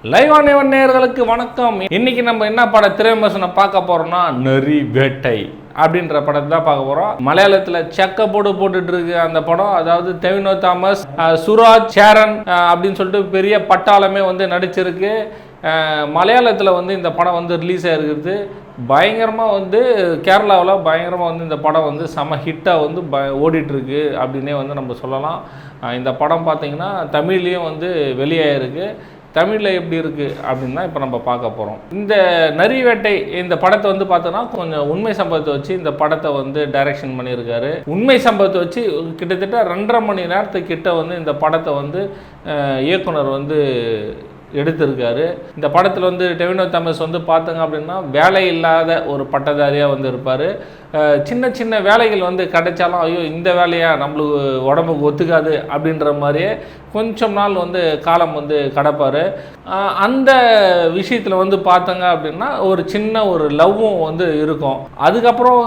Live on நேயர்களுக்கு வணக்கம். இன்னைக்கு நம்ம என்ன திரை விமர்சனம் பார்க்க போறோம்னா நரி வேட்டை அப்படின்ற படத்தை தான் பார்க்க போறோம். மலையாளத்தில் செக்க போட்டுட்டு இருக்கு அந்த படம். அதாவது டொவினோ தாமஸ், சுராஜ், சேரன் அப்படின்னு சொல்லிட்டு பெரிய பட்டாளமே நடிச்சிருக்கு. மலையாளத்தில் இந்த படம் ரிலீஸ் ஆகிருக்குது. பயங்கரமாக கேரளாவில் பயங்கரமாக இந்த படம் செம ஹிட்டாக ஓடிட்டுருக்கு அப்படின்னே நம்ம சொல்லலாம். இந்த படம் பார்த்திங்கன்னா தமிழ்லேயும் வெளியாகிருக்கு. தமிழில் எப்படி இருக்குது அப்படின்னு தான் இப்போ நம்ம பார்க்க போகிறோம். இந்த நரி வேட்டை இந்த படத்தை பார்த்தோன்னா கொஞ்சம் உண்மை சம்பவத்தை வச்சு இந்த படத்தை டைரக்ஷன் பண்ணியிருக்காரு. உண்மை சம்பவத்தை வச்சு கிட்டத்தட்ட 2.5 மணி நேரத்துக்கிட்ட இந்த படத்தை இயக்குனர் எடுத்திருக்காரு. இந்த படத்தில் டொவினோ தாமஸ் பார்த்தங்க அப்படின்னா வேலை இல்லாத ஒரு பட்டதாரியாக இருப்பார். சின்ன சின்ன வேலைகள் கிடைச்சாலும் ஐயோ இந்த வேலையா நம்மளுக்கு உடம்புக்கு ஒத்துக்காது அப்படின்ற மாதிரியே கொஞ்சம் நாள் காலம் கடப்பார். அந்த விஷயத்தில் பார்த்தங்க அப்படின்னா ஒரு சின்ன ஒரு லவ்வும் இருக்கும். அதுக்கப்புறம்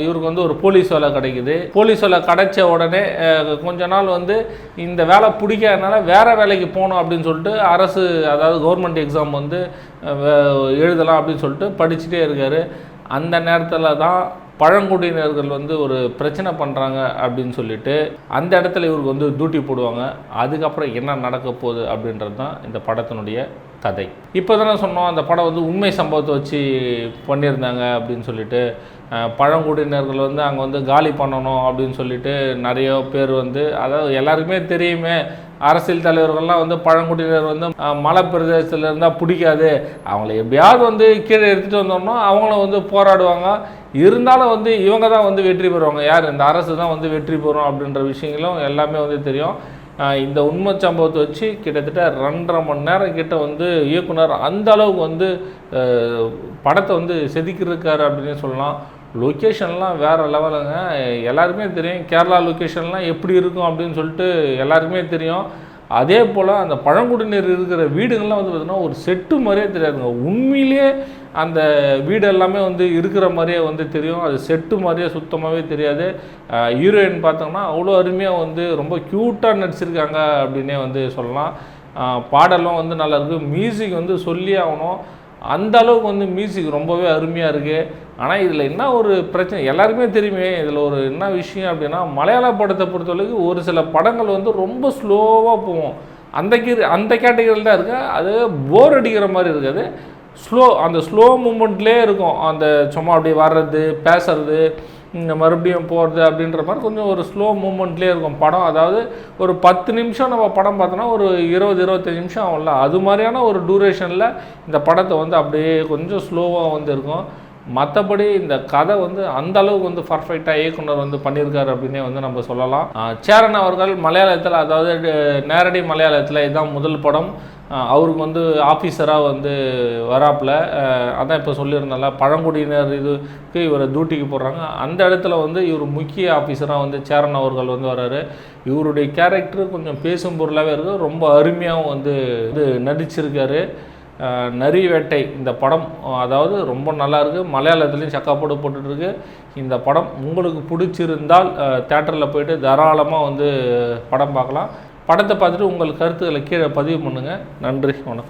இவருக்கு ஒரு போலீஸ் வேலை கிடைக்குது. போலீஸ் வேலை கிடைச்ச உடனே கொஞ்ச நாள் இந்த வேலை பிடிக்காதனால வேறு வேலைக்கு போகணும் அப்படின்னு சொல்லிட்டு அரசு, அதாவது கவர்மெண்ட் எக்ஸாம் எழுதலாம் அப்படின்னு சொல்லிட்டு படிச்சுட்டே இருக்கார். அந்த நேரத்தில் தான் பழங்குடியினர்கள் ஒரு பிரச்சனை பண்ணுறாங்க அப்படின்னு சொல்லிட்டு அந்த இடத்துல இவருக்கு டியூட்டி போடுவாங்க. அதுக்கப்புறம் என்ன நடக்க போகுது அப்படின்றது தான் இந்த படத்தினுடைய கதை. இப்போ தானே சொன்னோம் அந்த படம் உண்மை சம்பவத்தை வச்சு பண்ணியிருந்தாங்க அப்படின்னு சொல்லிட்டு. பழங்குடியினர்கள் அங்கே காலி பண்ணணும் அப்படின்னு சொல்லிட்டு நிறைய பேர் அதாவது எல்லாருக்குமே தெரியுமே, அரசியல் தலைவர்கள்லாம் பழங்குடியினர் மலை பிரதேசத்தில் இருந்தால் பிடிக்காது, அவங்கள எப்படியாவது கீழே எடுத்துகிட்டு வந்தோம்னா அவங்களும் போராடுவாங்க. இருந்தாலும் இவங்க தான் வெற்றி பெறுவாங்க. யார்? இந்த அரசு தான் வெற்றி பெறும் அப்படின்ற விஷயங்களும் எல்லாமே தெரியும். இந்த உண்மை சம்பவத்தை வச்சு கிட்டத்தட்ட 2.5 மணி நேரம் கிட்ட இயக்குனர் அந்த அளவுக்கு படத்தை செதுக்கியிருக்காரு அப்படின்னு சொல்லலாம். லொக்கேஷன்லாம் வேறு லெவலுங்க. எல்லாருமே தெரியும் கேரளா லொக்கேஷன்லாம் எப்படி இருக்கும் அப்படின்னு சொல்லிட்டு எல்லாருக்குமே தெரியும். அதே போல் அந்த பழங்குடியினர் இருக்கிற வீடுகள்லாம் பார்த்திங்கன்னா ஒரு செட்டு மாதிரியே தெரியாதுங்க. உண்மையிலேயே அந்த வீடு எல்லாமே இருக்கிற மாதிரியே தெரியும். அது செட்டு மாதிரியே சுத்தமாகவே தெரியாது. ஹீரோயின் பார்த்தோம்னா அவ்வளோ அருமையாக ரொம்ப க்யூட்டாக நடிச்சிருக்காங்க அப்படின்னே சொல்லலாம். பாடலும் நல்லா இருக்குது. மியூசிக் சொல்லியே ஆகணும், அந்த அளவுக்கு மியூசிக் ரொம்பவே அருமையாக இருக்குது. ஆனால் இதில் என்ன ஒரு பிரச்சனை எல்லாருக்குமே தெரியுமே. இதில் ஒரு என்ன விஷயம் அப்படின்னா, மலையாள படத்தை பொறுத்தவரைக்கும் ஒரு சில படங்கள் ரொம்ப ஸ்லோவாக போகும். அந்த கேட்டகரியில் தான் இருக்குது. அது போர் அடிக்கிற மாதிரி இருக்காது. அந்த ஸ்லோ மூமெண்ட்லேயே இருக்கும். அந்த சும்மா அப்படியே வர்றது, பேசுறது, மறுபடியும் போகிறது அப்படின்ற மாதிரி கொஞ்சம் ஒரு ஸ்லோ மூமெண்ட்லேயே இருக்கும் படம். அதாவது ஒரு 10 நிமிஷம் நம்ம படம் பார்த்தோன்னா ஒரு 20-25 நிமிஷம் ஆகும்ல, அது மாதிரியான ஒரு டூரேஷனில் இந்த படத்தை அப்படியே கொஞ்சம் ஸ்லோவாக இருக்கும். மற்றபடி இந்த கதை அந்த அளவுக்கு பர்ஃபெக்டாக இயக்குனர் பண்ணியிருக்காரு அப்படின்னே நம்ம சொல்லலாம். சேரன் அவர்கள் மலையாளத்தில், அதாவது நேரடி மலையாளத்தில் இதுதான் முதல் படம். அவருக்கு ஆஃபீஸராக வராப்பில். அதான் இப்போ சொல்லியிருந்தால பழங்குடியினர் இதுக்கு இவரை டியூட்டிக்கு போடுறாங்க. அந்த இடத்துல இவர் முக்கிய ஆஃபீஸராக சேரன் அவர்கள் வராரு. இவருடைய கேரக்டர் கொஞ்சம் பேசும் பொருளாகவே இருக்குது. ரொம்ப அருமையாகவும் நடிச்சிருக்காரு. நரி வேட்டை இந்த படம் அதாவது ரொம்ப நல்லாயிருக்கு. மலையாளத்துலேயும் சக்காப்போடு போட்டுட்ருக்கு. இந்த படம் உங்களுக்கு பிடிச்சிருந்தால் தேட்டரில் போய்ட்டு தாராளமாக படம் பார்க்கலாம். படத்தை பார்த்துட்டு உங்கள் கருத்துக்களை கீழே பதிவு பண்ணுங்கள். நன்றி, வணக்கம்.